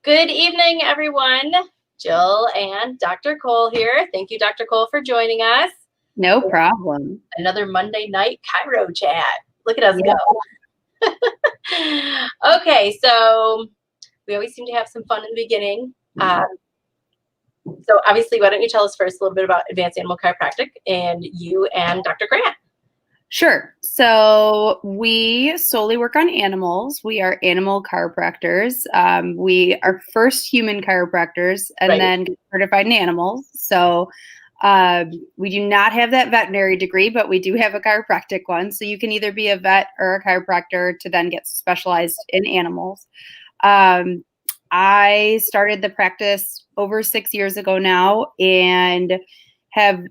Good evening, everyone. Jill and Dr. Cole here. Thank you, Dr. Cole, for joining us. No problem. Another Monday night Chiro chat. Look at us go. Okay, so we always seem to have some fun in the beginning. So obviously, why don't you tell us first a little bit about Advanced Animal Chiropractic and you and Dr. Grant? Sure. So we solely work on animals. We are animal chiropractors. We are first human chiropractors and then get certified in animals. So we do not have that veterinary degree, but we do have a chiropractic one. So you can either be a vet or a chiropractor to then get specialized in animals. I started the practice over 6 years ago now and have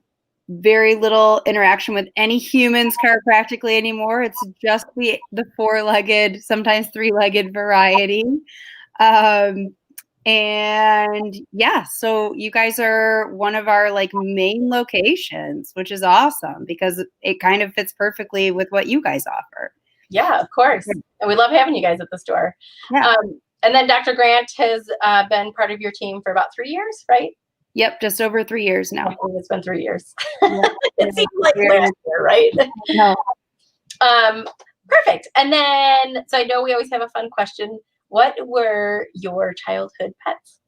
very little interaction with any humans chiropractically anymore. It's just the four-legged, sometimes three-legged variety. And yeah, so you guys are one of our main locations, which is awesome because it kind of fits perfectly with what you guys offer. Yeah, of course. And we love having you guys at the store. Yeah. And then Dr. Grant has been part of your team for about 3 years, right? Yep, just over 3 years now. I think it's been 3 years. It seems like last year, right? No. Perfect. And then, so I know we always have a fun question. What were your childhood pets?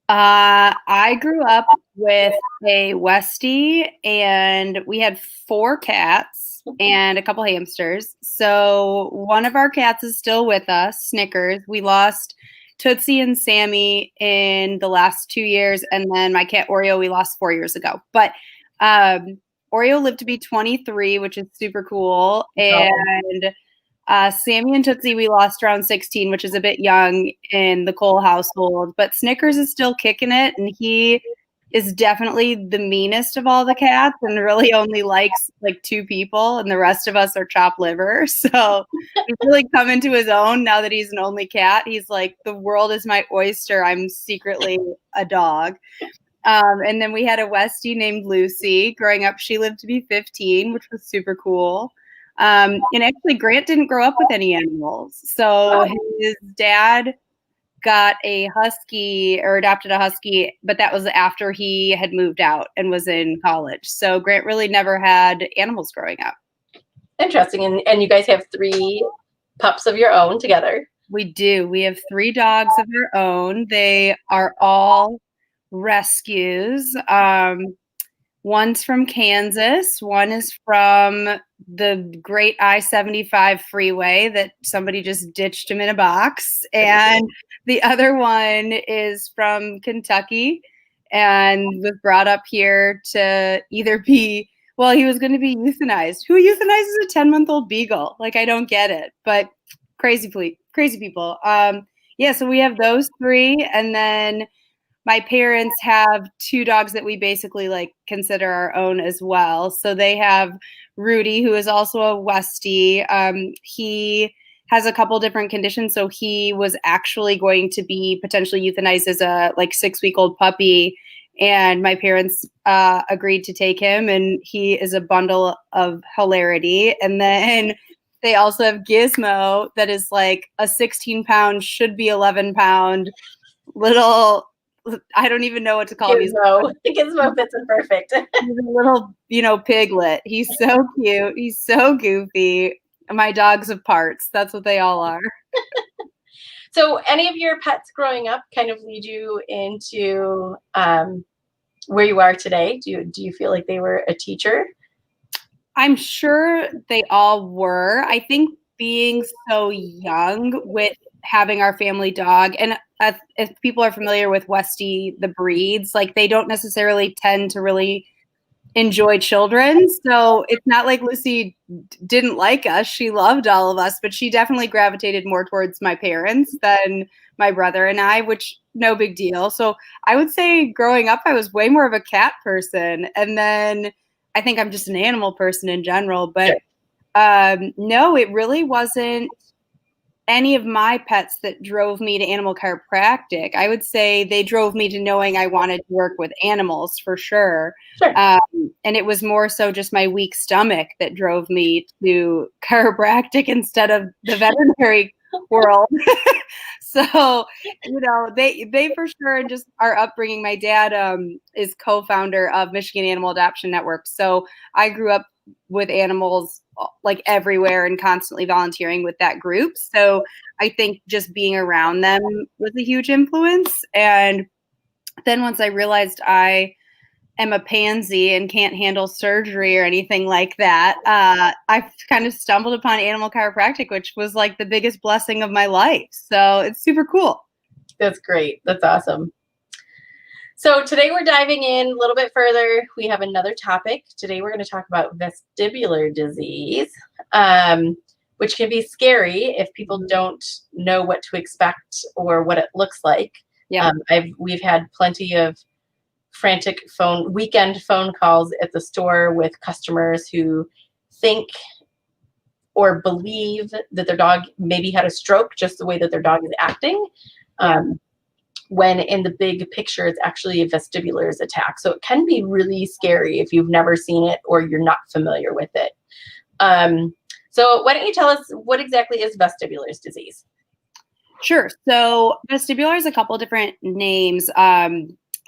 I grew up with a Westie, and we had 4 cats and a couple hamsters. So one of our cats is still with us, Snickers. We lost Tootsie and Sammy in the last 2 years, and then my cat Oreo we lost 4 years ago. But Oreo lived to be 23, which is super cool. And Sammy and Tootsie we lost around 16, which is a bit young in the Cole household. But Snickers is still kicking it, and he is definitely the meanest of all the cats and really only likes 2 people, and the rest of us are chopped liver. So he's really come into his own now that he's an only cat. He's like, the world is my oyster. I'm secretly a dog. And then we had a Westie named Lucy. Growing up, she lived to be 15, which was super cool. And actually, Grant didn't grow up with any animals. So his dad got a husky or adopted a husky, but that was after he had moved out and was in college. So Grant really never had animals growing up. Interesting. And you guys have 3 pups of your own together. We do. We have 3 dogs of our own. They are all rescues. One's from Kansas. One is from the great I-75 freeway that somebody just ditched him in a box. And the other one is from Kentucky and was brought up here to either be, well, he was going to be euthanized. Who euthanizes a 10-month-old beagle? I don't get it, but crazy people. Yeah, so we have those 3. And then my parents have 2 dogs that we basically consider our own as well. So they have Rudy, who is also a Westie. He has a couple different conditions. So he was actually going to be potentially euthanized as a 6-week-old puppy. And my parents agreed to take him, and he is a bundle of hilarity. And then they also have Gizmo that is a 16-pound, should be 11-pound little, I don't even know what to call him. Gizmo fits in perfect. He's a little, piglet. He's so cute. He's so goofy. My dogs of parts. That's what they all are. So any of your pets growing up kind of lead you into where you are today? Do you feel like they were a teacher? I'm sure they all were. I think being so young with having our family dog, and if people are familiar with Westie, the breeds, they don't necessarily tend to really enjoy children. So it's not like Lucy didn't like us. She loved all of us, but she definitely gravitated more towards my parents than my brother and I, which no big deal. So I would say growing up, I was way more of a cat person. And then I think I'm just an animal person in general, but no, it really wasn't any of my pets that drove me to animal chiropractic. I would say they drove me to knowing I wanted to work with animals for sure. And it was more so just my weak stomach that drove me to chiropractic instead of the veterinary world. So, they for sure, and just our upbringing. My dad is co-founder of Michigan Animal Adoption Network. So I grew up with animals like everywhere and constantly volunteering with that group. So I think just being around them was a huge influence. And then once I realized I am a pansy and can't handle surgery or anything like that, I kind of stumbled upon animal chiropractic, which was like the biggest blessing of my life. So it's super cool. That's great. That's awesome. So today we're diving in a little bit further. We have another topic. Today we're going to talk about vestibular disease, which can be scary if people don't know what to expect or what it looks like. Yeah. We've had plenty of frantic weekend phone calls at the store with customers who think or believe that their dog maybe had a stroke just the way that their dog is acting. When in the big picture, it's actually a vestibular attack. So it can be really scary if you've never seen it or you're not familiar with it. So why don't you tell us what exactly is vestibular disease? Sure. So vestibular is a couple different names.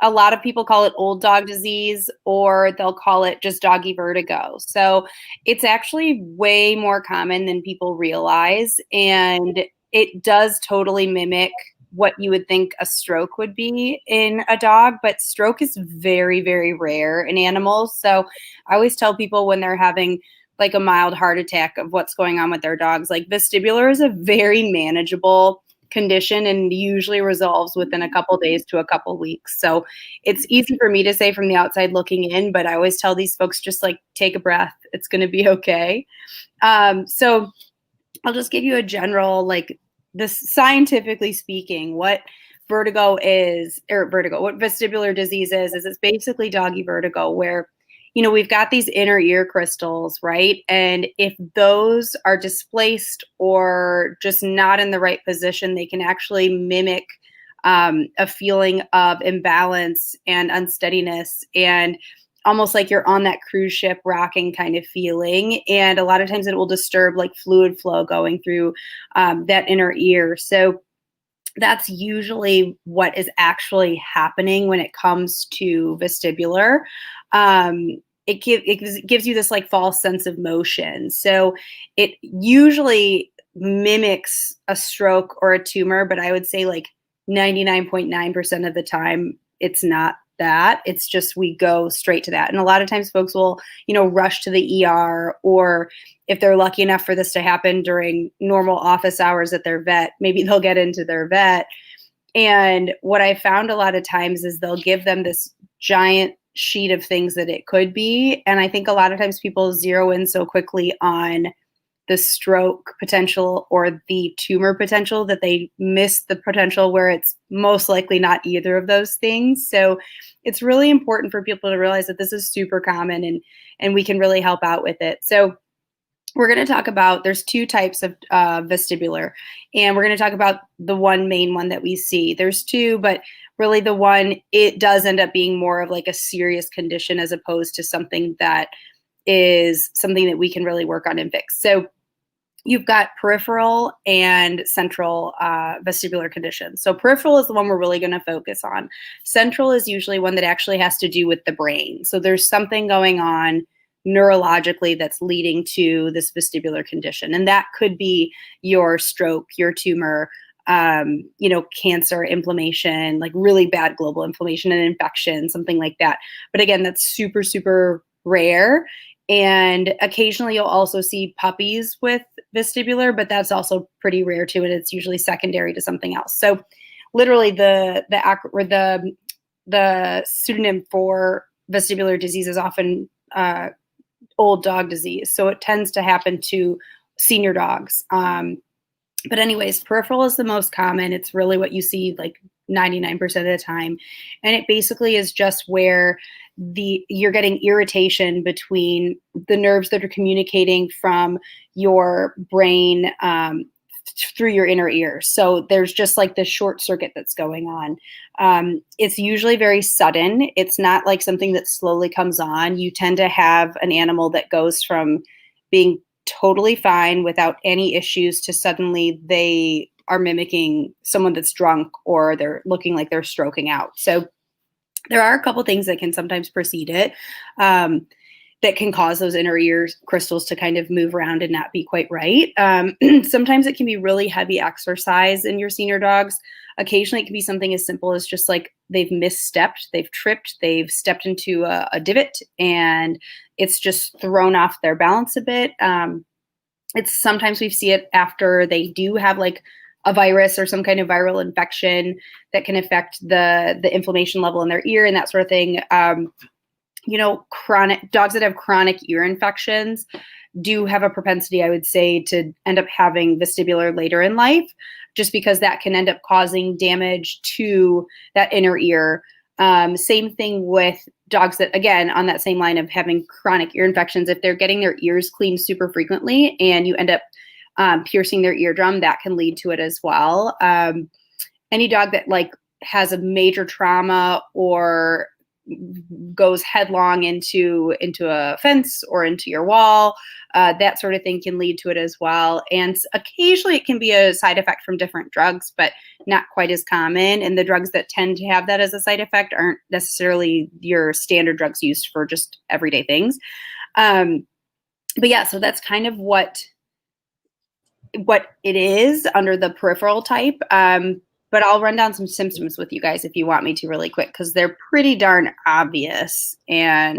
A lot of people call it old dog disease, or they'll call it just doggy vertigo. So it's actually way more common than people realize. And it does totally mimic what you would think a stroke would be in a dog, but stroke is very, very rare in animals. So I always tell people when they're having like a mild heart attack of what's going on with their dogs, like vestibular is a very manageable condition and usually resolves within a couple days to a couple weeks. So it's easy for me to say from the outside looking in, but I always tell these folks, just like take a breath. It's going to be okay. So I'll just give you a general, like this scientifically speaking, what vertigo is, or what vestibular disease is it's basically doggy vertigo where, we've got these inner ear crystals, right? And if those are displaced or just not in the right position, they can actually mimic a feeling of imbalance and unsteadiness and almost like you're on that cruise ship rocking kind of feeling. And a lot of times it will disturb like fluid flow going through that inner ear. So that's usually what is actually happening when it comes to vestibular. It gives you this like false sense of motion. So it usually mimics a stroke or a tumor, but I would say like 99.9% of the time it's not that. It's just we go straight to that. And a lot of times folks will, rush to the ER, or if they're lucky enough for this to happen during normal office hours at their vet, maybe they'll get into their vet. And what I found a lot of times is they'll give them this giant sheet of things that it could be. And I think a lot of times people zero in so quickly on the stroke potential or the tumor potential that they miss the potential where it's most likely not either of those things. So it's really important for people to realize that this is super common and we can really help out with it. So we're going to talk about, there's two types of vestibular, and we're going to talk about the one main one that we see. There's two, but really the one, it does end up being more of like a serious condition as opposed to something that is something that we can really work on and fix. So you've got peripheral and central vestibular conditions. So peripheral is the one we're really going to focus on. Central is usually one that actually has to do with the brain. So there's something going on neurologically that's leading to this vestibular condition. And that could be your stroke, your tumor, cancer, inflammation, like really bad global inflammation and infection, something like that. But again, that's super, super rare. And occasionally you'll also see puppies with vestibular, but that's also pretty rare too. And it's usually secondary to something else. So literally the pseudonym for vestibular disease is often old dog disease. So it tends to happen to senior dogs. But anyways, peripheral is the most common. It's really what you see like 99% of the time. And it basically is just where you're getting irritation between the nerves that are communicating from your brain through your inner ear. So there's just like this short circuit that's going on. It's usually very sudden. It's not like something that slowly comes on. You tend to have an animal that goes from being totally fine without any issues to suddenly they are mimicking someone that's drunk or they're looking like they're stroking out. So there are a couple things that can sometimes precede it. That can cause those inner ear crystals to kind of move around and not be quite right. Sometimes it can be really heavy exercise in your senior dogs. Occasionally it can be something as simple as just like they've misstepped, they've tripped, they've stepped into a divot and it's just thrown off their balance a bit. It's sometimes we see it after they do have like a virus or some kind of viral infection that can affect the inflammation level in their ear and that sort of thing. Chronic dogs that have chronic ear infections do have a propensity, I would say, to end up having vestibular later in life, just because that can end up causing damage to that inner ear. Same thing with dogs that, again, on that same line of having chronic ear infections, if they're getting their ears cleaned super frequently and you end up piercing their eardrum, that can lead to it as well. Any dog that like has a major trauma or goes headlong into a fence or into your wall, that sort of thing can lead to it as well. And occasionally it can be a side effect from different drugs, but not quite as common. And the drugs that tend to have that as a side effect aren't necessarily your standard drugs used for just everyday things. But yeah, so that's kind of what it is under the peripheral type. But I'll run down some symptoms with you guys if you want me to really quick, because they're pretty darn obvious. And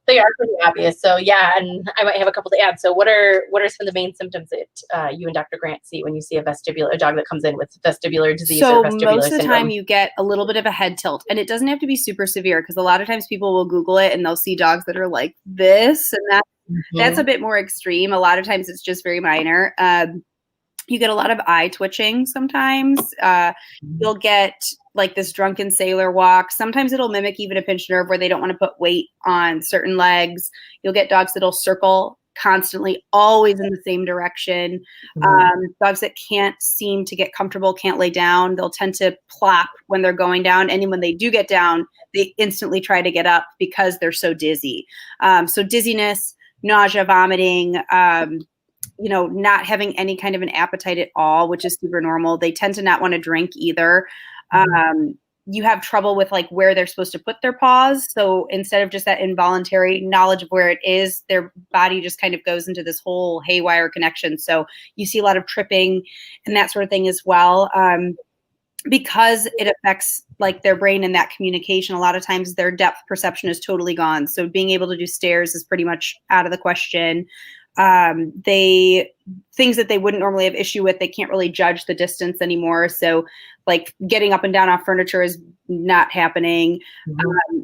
they are pretty obvious. So yeah, and I might have a couple to add. So what are some of the main symptoms that you and Dr. Grant see when you see a dog that comes in with vestibular disease or vestibular most of the syndrome? time you get a little bit of a head tilt, and it doesn't have to be super severe, because a lot of times people will Google it and they'll see dogs that are like this, and that's a bit more extreme. A lot of times it's just very minor. You get a lot of eye twitching sometimes. You'll get like this drunken sailor walk. Sometimes it'll mimic even a pinched nerve where they don't want to put weight on certain legs. You'll get dogs that'll circle constantly, always in the same direction. Dogs that can't seem to get comfortable, can't lay down. They'll tend to plop when they're going down. And when they do get down, they instantly try to get up because they're so dizzy. So dizziness, nausea, vomiting, not having any kind of an appetite at all, which is super normal. They tend to not want to drink either. You have trouble with like where they're supposed to put their paws. So instead of just that involuntary knowledge of where it is, their body just kind of goes into this whole haywire connection. So you see a lot of tripping and that sort of thing as well. Because it affects like their brain and that communication, a lot of times their depth perception is totally gone. So being able to do stairs is pretty much out of the question. Things that they wouldn't normally have issue with, they can't really judge the distance anymore. So like getting up and down off furniture is not happening.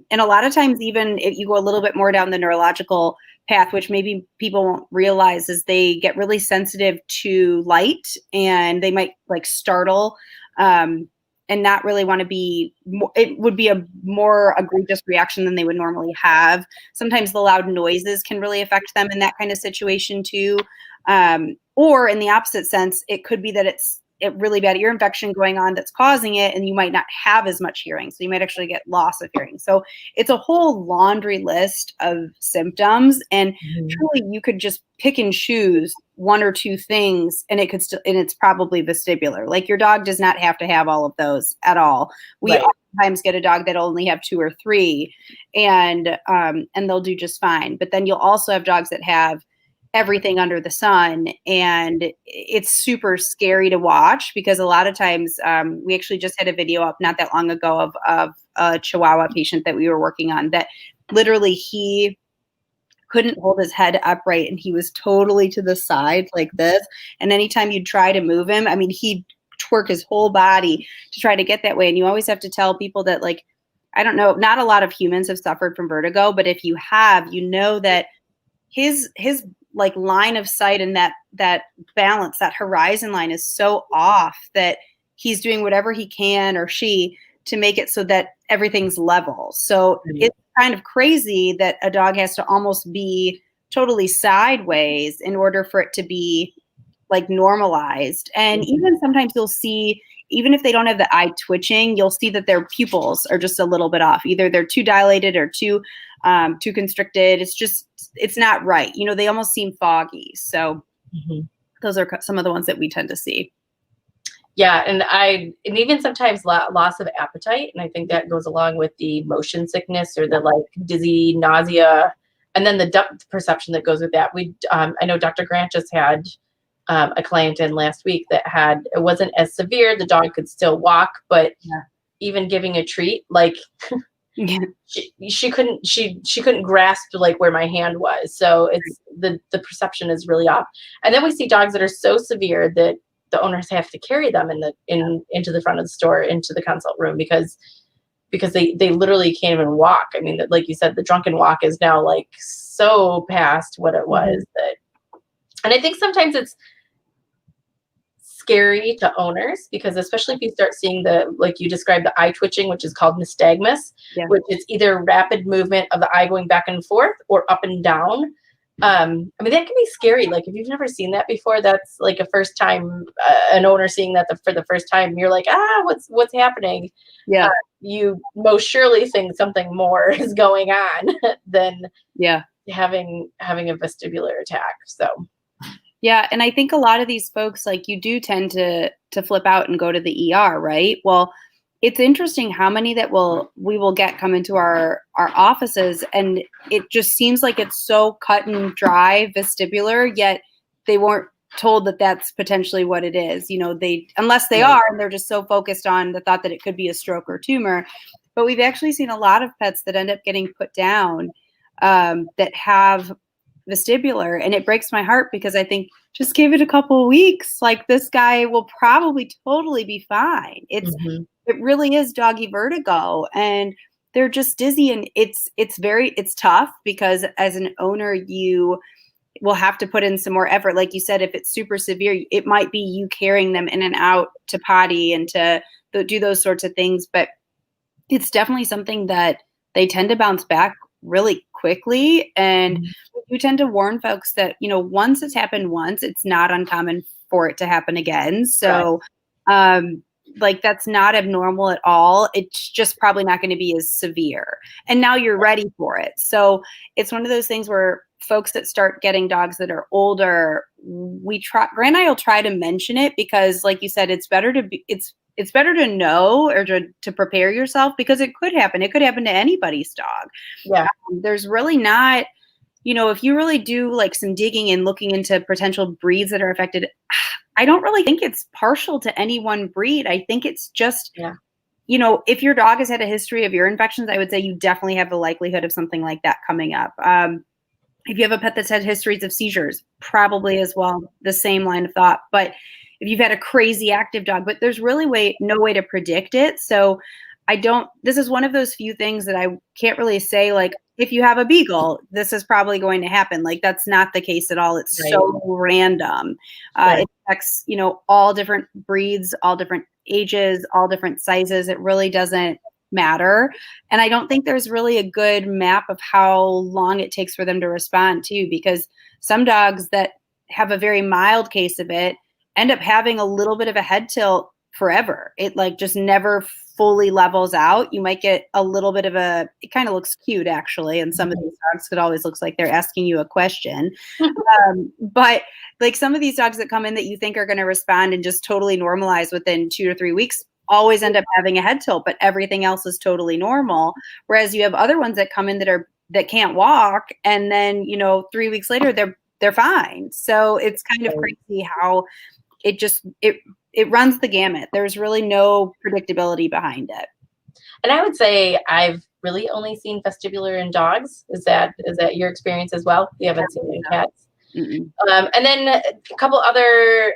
And a lot of times, even if you go a little bit more down the neurological path, which maybe people won't realize, is they get really sensitive to light and they might like startle, and not really want to be, it would be a more egregious reaction than they would normally have. Sometimes the loud noises can really affect them in that kind of situation too. Or in the opposite sense, it could be that it's a really bad ear infection going on that's causing it, and you might not have as much hearing. So you might actually get loss of hearing. So it's a whole laundry list of symptoms, and truly you could just pick and choose one or two things, and it could still, and it's probably vestibular. Like your dog does not have to have all of those at all. We oftentimes get a dog that only have 2 or 3, and they'll do just fine. But then you'll also have dogs that have everything under the sun, and it's super scary to watch, because a lot of times we actually just had a video up not that long ago of a Chihuahua patient that we were working on, that literally he couldn't hold his head upright and he was totally to the side like this, and anytime you'd try to move him, I mean, he'd twerk his whole body to try to get that way. And you always have to tell people that, like, I don't know, not a lot of humans have suffered from vertigo, but if you have, you know that his like line of sight and that balance, that horizon line is so off that he's doing whatever he can, or she, to make it so that everything's level. So it's kind of crazy that a dog has to almost be totally sideways in order for it to be like normalized. And even sometimes you'll see, even if they don't have the eye twitching, you'll see that their pupils are just a little bit off. Either they're too dilated or too constricted. It's not right. They almost seem foggy. So those are some of the ones that we tend to see. Yeah, and even sometimes loss of appetite, and I think that goes along with the motion sickness or the like dizzy, nausea, and then the depth perception that goes with that. I know Dr. Grant just had a client in last week that it wasn't as severe. The dog could still walk, but even giving a treat, like she couldn't grasp like where my hand was. So it's the perception is really off. And then we see dogs that are so severe that the owners have to carry them into the front of the store, into the consult room, because they literally can't even walk. I mean, like you said, the drunken walk is now like so past what it was and I think sometimes it's scary to owners, because especially if you start seeing like you described, the eye twitching, which is called nystagmus, which is either rapid movement of the eye going back and forth or up and down. I mean, that can be scary. Like if you've never seen that before, that's like a first time, an owner seeing that for the first time, you're like, what's happening? Yeah. You most surely think something more is going on than having a vestibular attack. So. Yeah. And I think a lot of these folks, like, you do tend to flip out and go to the ER, right? Well, it's interesting how many that we will get come into our offices, and it just seems like it's so cut and dry vestibular, yet they weren't told that that's potentially what it is. You know, unless they are, and they're just so focused on the thought that it could be a stroke or tumor. But we've actually seen a lot of pets that end up getting put down that have vestibular, and it breaks my heart, because I think just give it a couple of weeks. Like, this guy will probably totally be fine. It really is doggy vertigo, and they're just dizzy, and it's tough, because as an owner, you will have to put in some more effort. Like you said, if it's super severe, it might be you carrying them in and out to potty and to do those sorts of things. But it's definitely something that they tend to bounce back really quickly. And we tend to warn folks that, once it's happened once, it's not uncommon for it to happen again. So, like, that's not abnormal at all. It's just probably not going to be as severe. And now you're ready for it. So it's one of those things where folks that start getting dogs that are older, Grant and I will try to mention it, because like you said, it's better to know, or to prepare yourself, because it could happen. It could happen to anybody's dog. Yeah. There's really not, if you really do like some digging and looking into potential breeds that are affected, I don't really think it's partial to any one breed. I think it's just, if your dog has had a history of ear infections, I would say you definitely have the likelihood of something like that coming up. If you have a pet that's had histories of seizures, probably as well, the same line of thought. But if you've had a crazy active dog, but there's really no way to predict it. So this is one of those few things that I can't really say, like, if you have a beagle, this is probably going to happen. Like, that's not the case at all. It's so random. It affects, all different breeds, all different ages, all different sizes. It really doesn't matter. And I don't think there's really a good map of how long it takes for them to respond too, because some dogs that have a very mild case of it end up having a little bit of a head tilt forever. It like just never fully levels out. You might get a little bit of it kind of looks cute actually. And some of these dogs, it always looks like they're asking you a question. But like some of these dogs that come in that you think are going to respond and just totally normalize within 2 to 3 weeks always end up having a head tilt, but everything else is totally normal. Whereas you have other ones that come in that can't walk. And then, 3 weeks later, they're fine. So it's kind of crazy how it runs the gamut. There's really no predictability behind it. And I would say I've really only seen vestibular in dogs. Is that your experience as well? You haven't seen it in cats? And then a couple other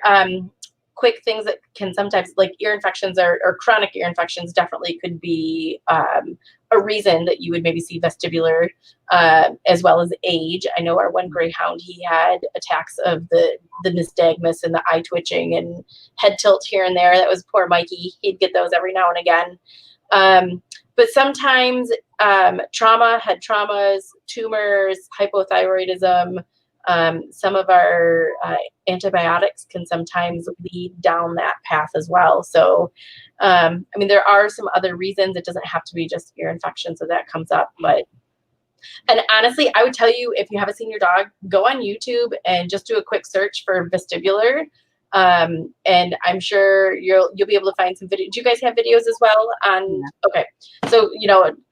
quick things that can sometimes, like ear infections or chronic ear infections, definitely could be a reason that you would maybe see vestibular, as well as age. I know our one greyhound, he had attacks of the nystagmus and the eye twitching and head tilt here and there. That was poor Mikey. He'd get those every now and again. But sometimes head traumas, tumors, hypothyroidism, some of our antibiotics can sometimes lead down that path as well. So, there are some other reasons. It doesn't have to be just ear infection, so that comes up. And honestly, I would tell you, if you have a senior dog, go on YouTube and just do a quick search for vestibular. And I'm sure you'll be able to find some video. Do you guys have videos as well on? Okay. So,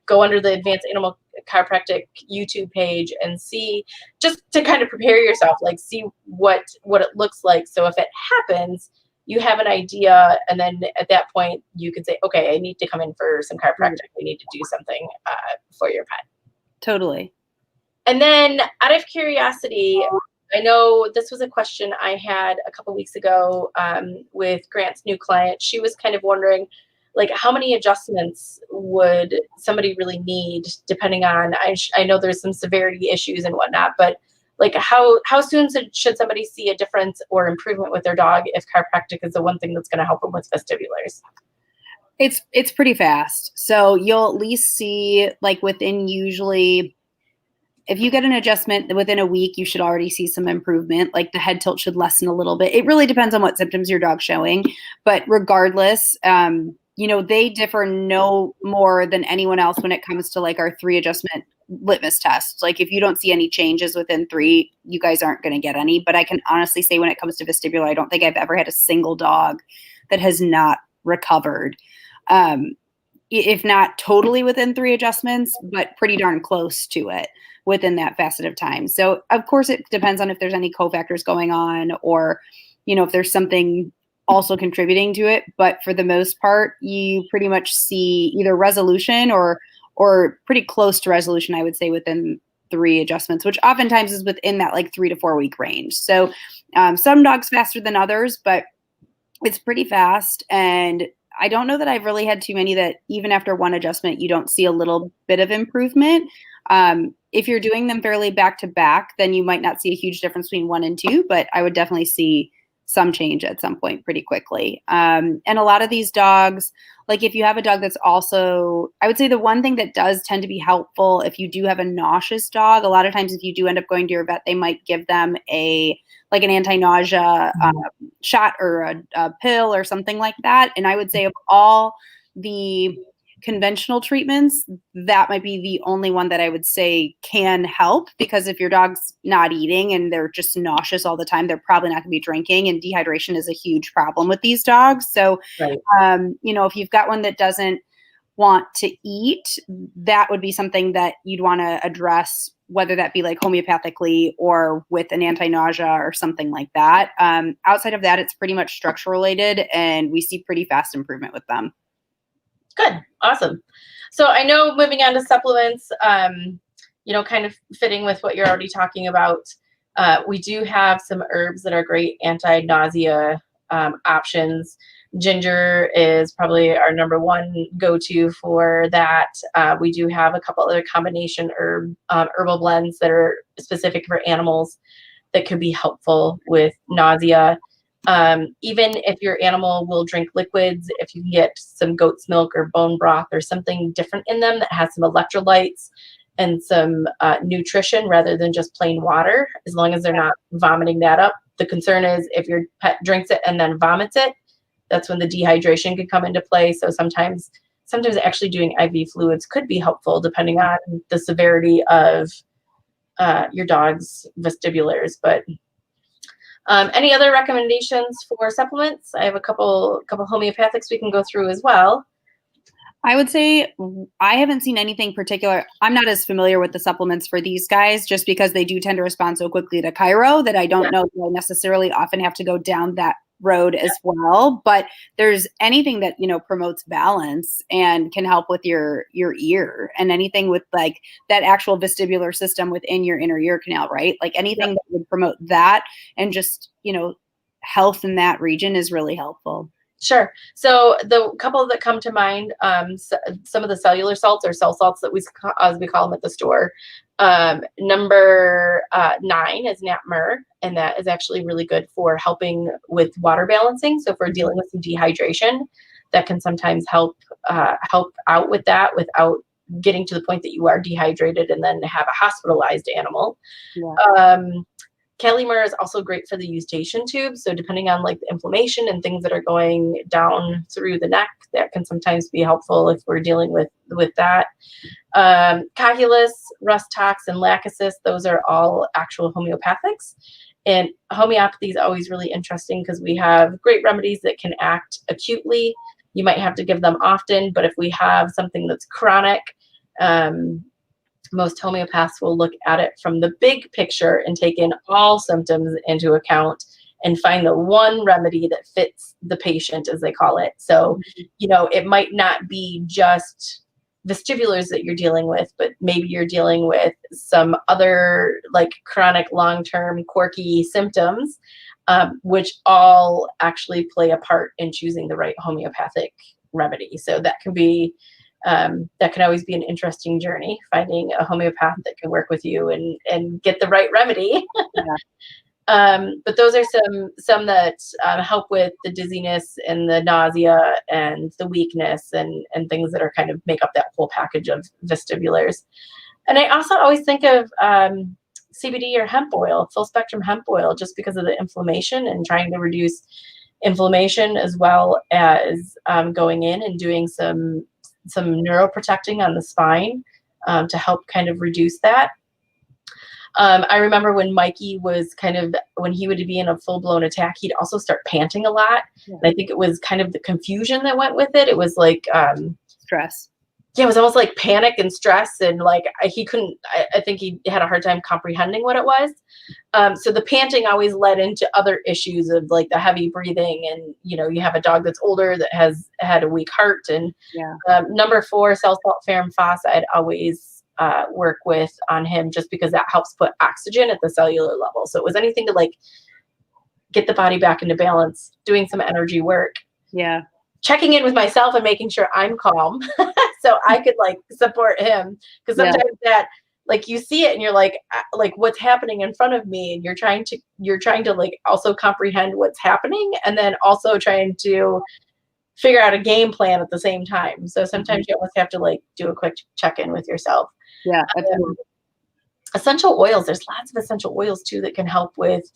go under the Advanced Animal Chiropractic YouTube page and see, just to kind of prepare yourself, like see what it looks like. So if it happens, you have an idea, and then at that point you could say, okay, I need to come in for some chiropractic. We need to do something for your pet. Totally. And then out of curiosity, I know this was a question I had a couple weeks ago with Grant's new client. She was kind of wondering, like, how many adjustments would somebody really need, depending on, I know there's some severity issues and whatnot, but like how soon should somebody see a difference or improvement with their dog if chiropractic is the one thing that's going to help them with vestibulars? It's pretty fast. So you'll at least see, like, within, usually, if you get an adjustment within a week, you should already see some improvement. Like the head tilt should lessen a little bit. It really depends on what symptoms your dog's showing. But regardless, they differ no more than anyone else when it comes to like our 3 adjustment litmus tests. Like if you don't see any changes within 3, you guys aren't going to get any. But I can honestly say when it comes to vestibular, I don't think I've ever had a single dog that has not recovered. If not totally within 3 adjustments, but pretty darn close to it within that facet of time. So of course it depends on if there's any cofactors going on, or, if there's something also contributing to it. But for the most part, you pretty much see either resolution or pretty close to resolution, I would say, within 3 adjustments, which oftentimes is within that like 3 to 4 week range. So some dogs faster than others, but it's pretty fast. And I don't know that I've really had too many that even after 1 adjustment, you don't see a little bit of improvement. If you're doing them fairly back to back, then you might not see a huge difference between 1 and 2, but I would definitely see some change at some point pretty quickly. And a lot of these dogs, like if you have a dog that's also, I would say the one thing that does tend to be helpful if you do have a nauseous dog, a lot of times if you do end up going to your vet, they might give them an anti-nausea shot or a pill or something like that. And I would say of all the conventional treatments, that might be the only one that I would say can help, because if your dog's not eating and they're just nauseous all the time, they're probably not going to be drinking, and dehydration is a huge problem with these dogs. So, right. If you've got one that doesn't want to eat, that would be something that you'd want to address, whether that be like homeopathically or with an anti-nausea or something like that. Outside of that, it's pretty much structure related, and we see pretty fast improvement with them. Good. Awesome. So I know, moving on to supplements, kind of fitting with what you're already talking about, we do have some herbs that are great anti-nausea options. Ginger is probably our number 1 go-to for that. We do have a couple other combination herbal blends that are specific for animals that could be helpful with nausea. Even if your animal will drink liquids, if you can get some goat's milk or bone broth or something different in them that has some electrolytes and some nutrition rather than just plain water, as long as they're not vomiting that up. The concern is if your pet drinks it and then vomits it, that's when the dehydration could come into play. So sometimes actually doing IV fluids could be helpful depending on the severity of your dog's vestibulars. But any other recommendations for supplements? I have a couple homeopathics we can go through as well. I would say I haven't seen anything particular. I'm not as familiar with the supplements for these guys, just because they do tend to respond so quickly to chiro that I don't know that I necessarily often have to go down that road as well. But there's anything that, promotes balance and can help with your ear, and anything with like that actual vestibular system within your inner ear canal, right? Like anything that would promote that and just, health in that region is really helpful. Sure. So the couple that come to mind, some of the cellular salts or cell salts that as we call them at the store. Number 9 is nat mur, and that is actually really good for helping with water balancing. So if we're dealing with some dehydration, that can sometimes help out with that without getting to the point that you are dehydrated and then have a hospitalized animal. Yeah. Kali mur is also great for the eustachian tube. So depending on like the inflammation and things that are going down through the neck, that can sometimes be helpful if we're dealing with that. Cocculus, rus tox, and lachesis, those are all actual homeopathics. And homeopathy is always really interesting because we have great remedies that can act acutely. You might have to give them often, but if we have something that's chronic, most homeopaths will look at it from the big picture and take in all symptoms into account and find the one remedy that fits the patient, as they call it. So, it might not be just vestibulars that you're dealing with, but maybe you're dealing with some other like chronic long-term quirky symptoms, which all actually play a part in choosing the right homeopathic remedy. So that can be that can always be an interesting journey, finding a homeopath that can work with you and get the right remedy. But those are some that help with the dizziness and the nausea and the weakness and things that are kind of make up that whole package of vestibulars. And I also always think of CBD or hemp oil, full spectrum hemp oil, just because of the inflammation and trying to reduce inflammation, as well as going in and doing some neuroprotecting on the spine to help kind of reduce that. I remember when Mikey was when he would be in a full-blown attack, he'd also start panting a lot. Yeah. And I think it was kind of the confusion that went with it. It was like stress. Yeah, it was almost like panic and stress, and like he couldn't. I think he had a hard time comprehending what it was. So the panting always led into other issues of like the heavy breathing, and you have a dog that's older that has had a weak heart, and number 4 cell salt ferrum phos I'd always work with on him, just because that helps put oxygen at the cellular level. So it was anything to like get the body back into balance, doing some energy work. Yeah. Checking in with myself and making sure I'm calm so I could like support him. Because sometimes that like you see it and you're like what's happening in front of me, and you're trying to like also comprehend what's happening, and then also trying to figure out a game plan at the same time. So sometimes you almost have to like do a quick check-in with yourself. Yeah. Absolutely. Essential oils. There's lots of essential oils too that can help with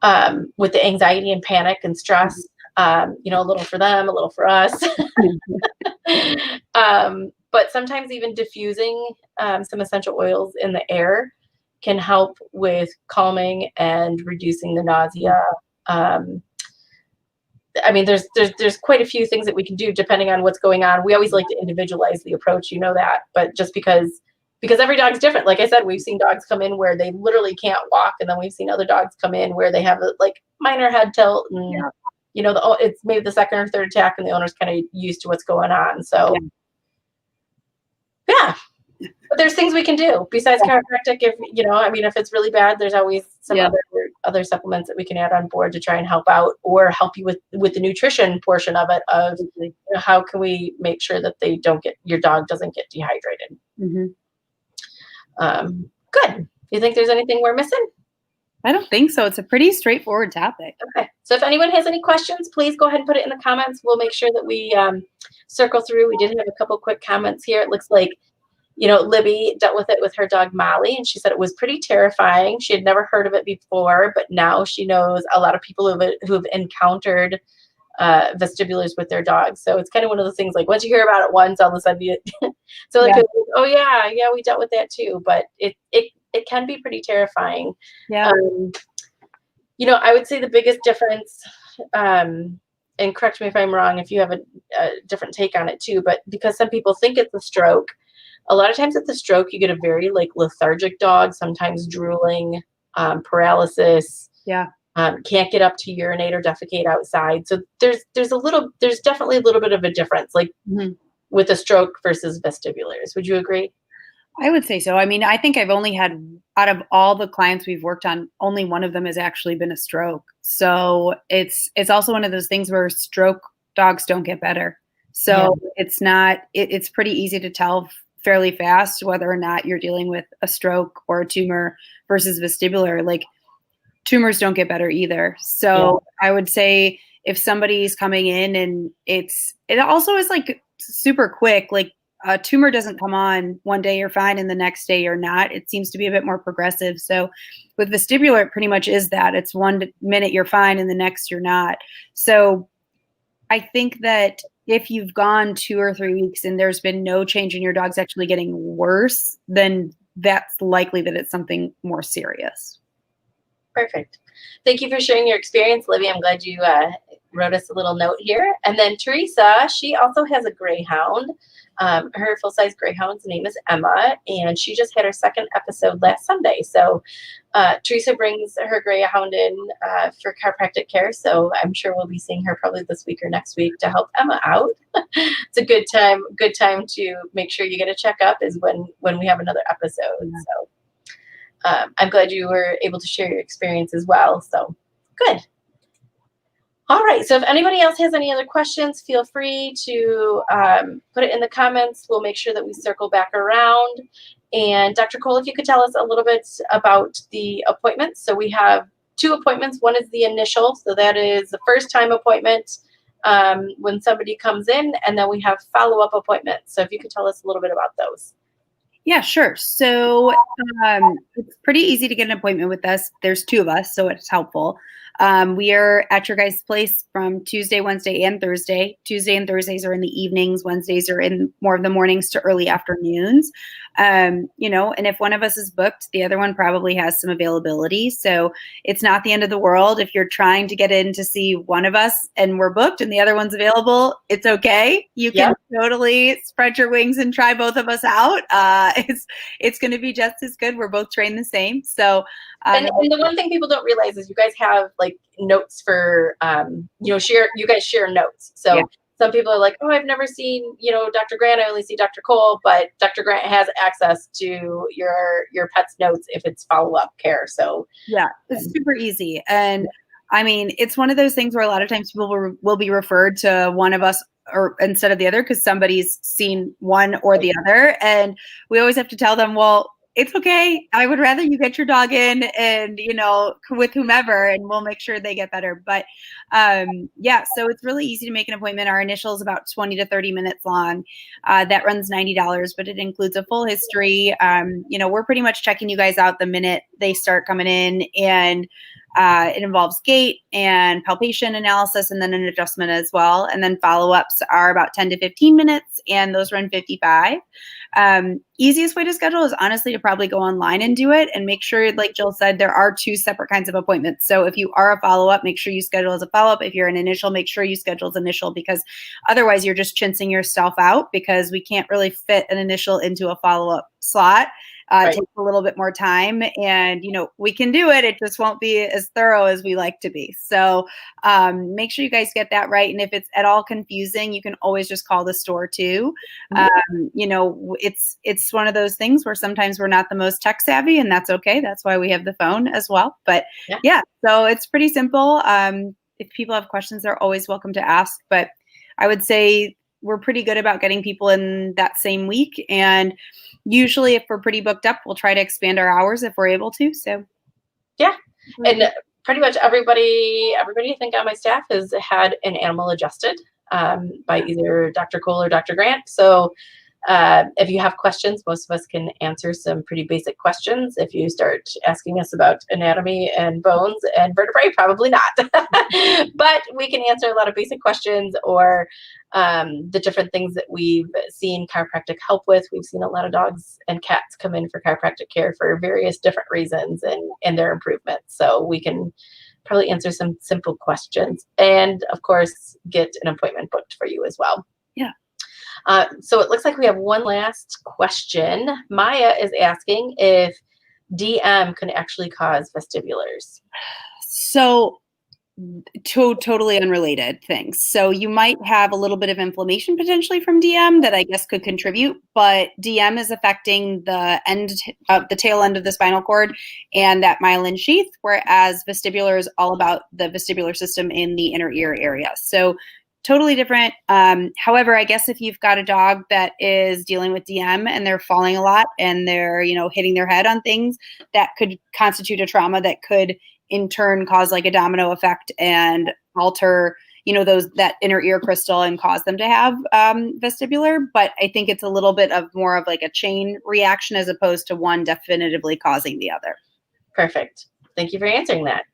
the anxiety and panic and stress. A little for them, a little for us. But sometimes even diffusing some essential oils in the air can help with calming and reducing the nausea. There's quite a few things that we can do depending on what's going on. We always like to individualize the approach, that, but just because every dog's different. Like I said, we've seen dogs come in where they literally can't walk, and then we've seen other dogs come in where they have like minor head tilt, and it's maybe the second or third attack, and the owner's kind of used to what's going on. So but there's things we can do besides chiropractic. If it's really bad, there's always some other supplements that we can add on board to try and help out, or help you with the nutrition portion of it, of how can we make sure that your dog doesn't get dehydrated. Good. You think there's anything we're missing? I don't think so. It's a pretty straightforward topic. Okay. So if anyone has any questions, please go ahead and put it in the comments. We'll make sure that we circle through. We did have a couple quick comments here. It looks like, Libby dealt with it with her dog Molly, and she said it was pretty terrifying. She had never heard of it before, but now she knows a lot of people who've encountered vestibulars with their dogs. So it's kind of one of those things, like once you hear about it once, all of a sudden oh yeah, we dealt with that too. But it can be pretty terrifying. Yeah. I would say the biggest difference, and correct me if I'm wrong, if you have a different take on it too, but because some people think it's a stroke, a lot of times at the stroke, you get a very like lethargic dog, sometimes drooling, paralysis. Yeah. Can't get up to urinate or defecate outside. So there's definitely a little bit of a difference, like with a stroke versus vestibulars. Would you agree? I would say so. I think I've only had, out of all the clients we've worked on, only one of them has actually been a stroke. So it's also one of those things where stroke dogs don't get better. So it's pretty easy to tell fairly fast whether or not you're dealing with a stroke or a tumor versus vestibular. Like tumors don't get better either. So I would say if somebody's coming in and it also is like super quick, like a tumor doesn't come on one day you're fine and the next day you're not. It seems to be a bit more progressive. So with vestibular, it pretty much is that. It's 1 minute you're fine and the next you're not. So I think that if you've gone 2 or 3 weeks and there's been no change and your dog's actually getting worse, then that's likely that it's something more serious. Perfect. Thank you for sharing your experience, Livy. I'm glad you wrote us a little note here. And then Teresa, she also has a greyhound. Her full-size greyhound's name is Emma, and she just had her second episode last Sunday. So Teresa brings her greyhound in for chiropractic care. So I'm sure we'll be seeing her probably this week or next week to help Emma out. It's a good time to make sure you get a checkup is when we have another episode. So I'm glad you were able to share your experience as well. So good. All right. So if anybody else has any other questions, feel free to put it in the comments. We'll make sure that we circle back around. And Dr. Cole, if you could tell us a little bit about the appointments. So we have 2 appointments. One is the initial. So that is the first time appointment when somebody comes in. And then we have follow-up appointments. So if you could tell us a little bit about those. Yeah, sure. So it's pretty easy to get an appointment with us. There's 2 of us, so it's helpful. We are at your guys' place from Tuesday, Wednesday, and Thursday. Tuesday and Thursdays are in the evenings. Wednesdays are in more of the mornings to early afternoons. And if one of us is booked, the other one probably has some availability. So it's not the end of the world. If you're trying to get in to see one of us and we're booked and the other one's available, it's okay. You can totally spread your wings and try both of us out. It's going to be just as good. We're both trained the same. So, and the one thing people don't realize is you guys have like notes for, you guys share notes. So some people are like, oh, I've never seen, Dr. Grant, I only see Dr. Cole, but Dr. Grant has access to your pet's notes if it's follow-up care. So yeah, it's super easy. And I mean, it's one of those things where a lot of times people will be referred to one of us or instead of the other because somebody's seen one or the other. And we always have to tell them, well, it's okay. I would rather you get your dog in and, with whomever, and we'll make sure they get better. But so it's really easy to make an appointment. Our initial is about 20 to 30 minutes long. That runs $90, but it includes a full history. We're pretty much checking you guys out the minute they start coming in, and it involves gait and palpation analysis and then an adjustment as well. And then follow-ups are about 10 to 15 minutes, and those run $55. Easiest way to schedule is honestly to probably go online and do it, and make sure, like Jill said, there are 2 separate kinds of appointments. So if you are a follow-up, make sure you schedule as a follow-up. If you're an initial, make sure you schedule as initial, because otherwise you're just chincing yourself out, because we can't really fit an initial into a follow-up slot. It takes a little bit more time, and we can do it. It just won't be as thorough as we like to be. So make sure you guys get that right. And if it's at all confusing, you can always just call the store too. It's one of those things where sometimes we're not the most tech savvy, and that's okay. That's why we have the phone as well. But so it's pretty simple. If people have questions, they're always welcome to ask. But I would say we're pretty good about getting people in that same week. And usually if we're pretty booked up, we'll try to expand our hours if we're able to. So and pretty much everybody I think on my staff has had an animal adjusted by either Dr. Cole or Dr. Grant. So if you have questions, most of us can answer some pretty basic questions. If you start asking us about anatomy and bones and vertebrae, probably not. But we can answer a lot of basic questions, or the different things that we've seen chiropractic help with. We've seen a lot of dogs and cats come in for chiropractic care for various different reasons and their improvements. So we can probably answer some simple questions, and of course, get an appointment booked for you as well. Yeah. So it looks like we have one last question. Maya is asking if DM can actually cause vestibulars. So totally unrelated things. So you might have a little bit of inflammation potentially from DM that I guess could contribute, but DM is affecting the tail end of the spinal cord and that myelin sheath, whereas vestibular is all about the vestibular system in the inner ear area. So totally different. However, I guess if you've got a dog that is dealing with DM and they're falling a lot and they're, hitting their head on things, that could constitute a trauma that could in turn cause like a domino effect and alter, that inner ear crystal and cause them to have vestibular. But I think it's a little bit of more of like a chain reaction as opposed to one definitively causing the other. Perfect. Thank you for answering that.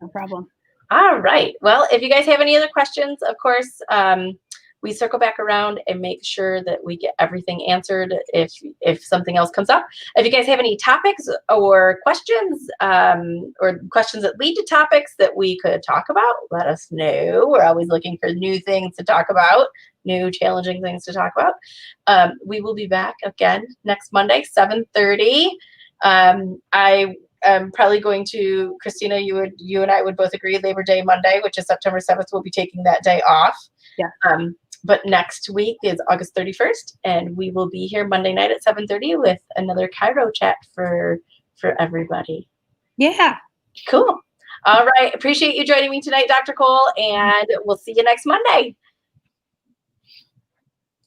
No problem. All right. Well, if you guys have any other questions, of course, we circle back around and make sure that we get everything answered if something else comes up. If you guys have any topics or questions that lead to topics that we could talk about, let us know. We're always looking for new things to talk about, new challenging things to talk about. We will be back again next Monday, 7:30. I am probably going to, Christina, you and I would both agree, Labor Day Monday, which is September 7th, we'll be taking that day off. Yeah. But next week is August 31st, and we will be here Monday night at 7:30 with another Chiro chat for everybody. Yeah. Cool. All right. Appreciate you joining me tonight, Dr. Cole, and we'll see you next Monday.